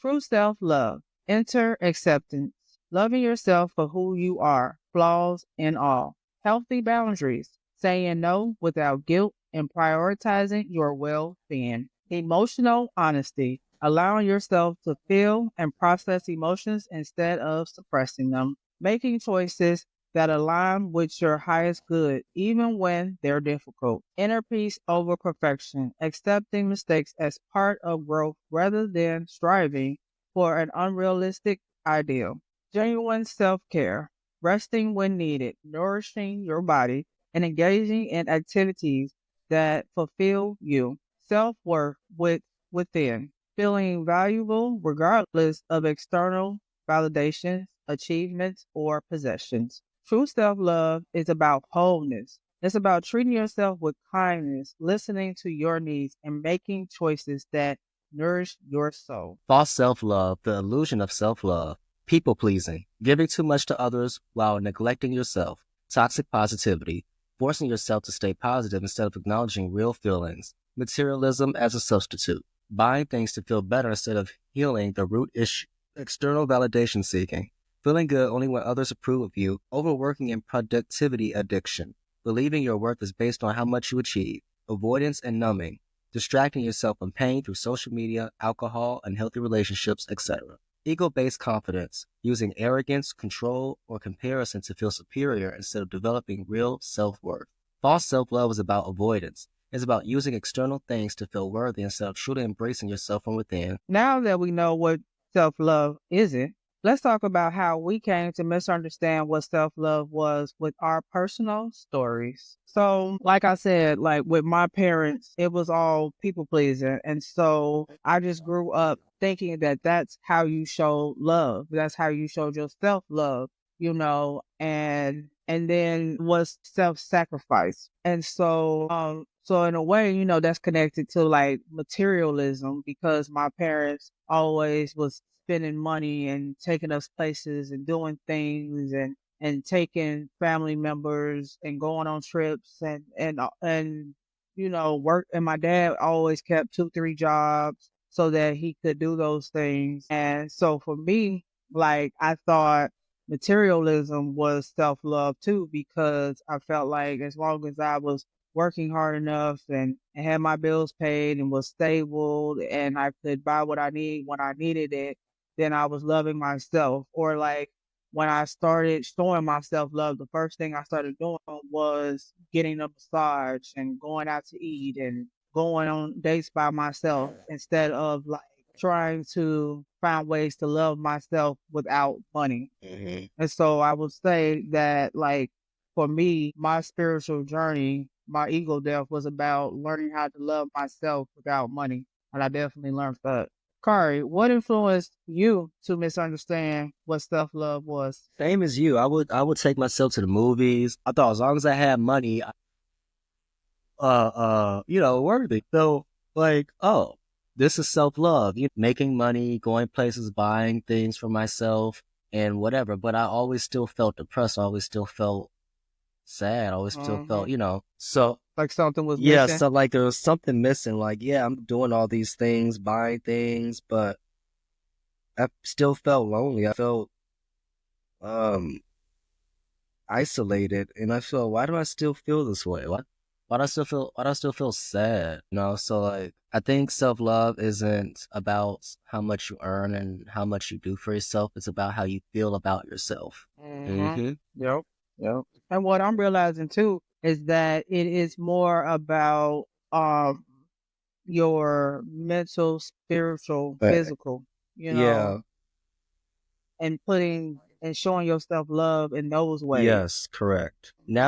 True self love. Enter acceptance. Loving yourself for who you are, flaws and all. Healthy boundaries. Saying no without guilt and prioritizing your well being. Emotional honesty. Allowing yourself to feel and process emotions instead of suppressing them. Making choices that align with your highest good, even when they're difficult. Inner peace over perfection, accepting mistakes as part of growth rather than striving for an unrealistic ideal. Genuine self care, resting when needed, nourishing your body, and engaging in activities that fulfill you. Self worth within, feeling valuable regardless of external validations, achievements, or possessions. True self love is about wholeness. It's about treating yourself with kindness, listening to your needs, and making choices that nourish your soul. False self-love, the illusion of self-love, people-pleasing, giving too much to others while neglecting yourself, toxic positivity, forcing yourself to stay positive instead of acknowledging real feelings, materialism as a substitute, buying things to feel better instead of healing the root issue, external validation seeking, feeling good only when others approve of you, overworking and productivity addiction, believing your worth is based on how much you achieve, avoidance and numbing, distracting yourself from pain through social media, alcohol, unhealthy relationships, etc. Ego-based confidence, using arrogance, control, or comparison to feel superior instead of developing real self-worth. False self-love is about avoidance. It's about using external things to feel worthy instead of truly embracing yourself from within. Now that we know what self love isn't, let's talk about how we came to misunderstand what self love was with our personal stories. So, like I said, like with my parents, it was all people pleasing. And so I just grew up thinking that that's how you show love. That's how you showed your self love, and then was self sacrifice. And so in a way, that's connected to like materialism because my parents always was spending money and taking us places and doing things and taking family members and going on trips and work. And my dad always kept 2 3 jobs so that he could do those things. And so for me, like I thought materialism was self love too, because I felt like as long as I was working hard enough and had my bills paid and was stable and I could buy what I need when I needed it, then I was loving myself. Or like when I started showing myself love, the first thing I started doing was getting a massage and going out to eat and going on dates by myself instead of like trying to find ways to love myself without money. Mhm. And so I would say that, like, for me, my spiritual journey, my ego death was about learning how to love myself without money. And I definitely learned that. Kari, what influenced you to misunderstand what self love was? Same as you. I would take myself to the movies. I thought as long as I had money, worthy. So like, oh, this is self-love. Making money, going places, buying things for myself and whatever. But I always still felt depressed. I always still felt sad. I always still Hmm. felt, so Like something was yeah, missing? so like there was something missing. Like, yeah, I'm doing all these things, buying things, but I still felt lonely. I felt um isolated, and I feel, why do I still feel this way? Why do I still feel sad? So like I think self-love isn't about how much you earn and how much you do for yourself. It's about how you feel about yourself. Hmm. Hmm. Yep. Yep. And what I'm realizing too is that it is more about your mental, spiritual, But physical, you know, yeah, and putting and showing yourself love in those ways. yes, correct. Now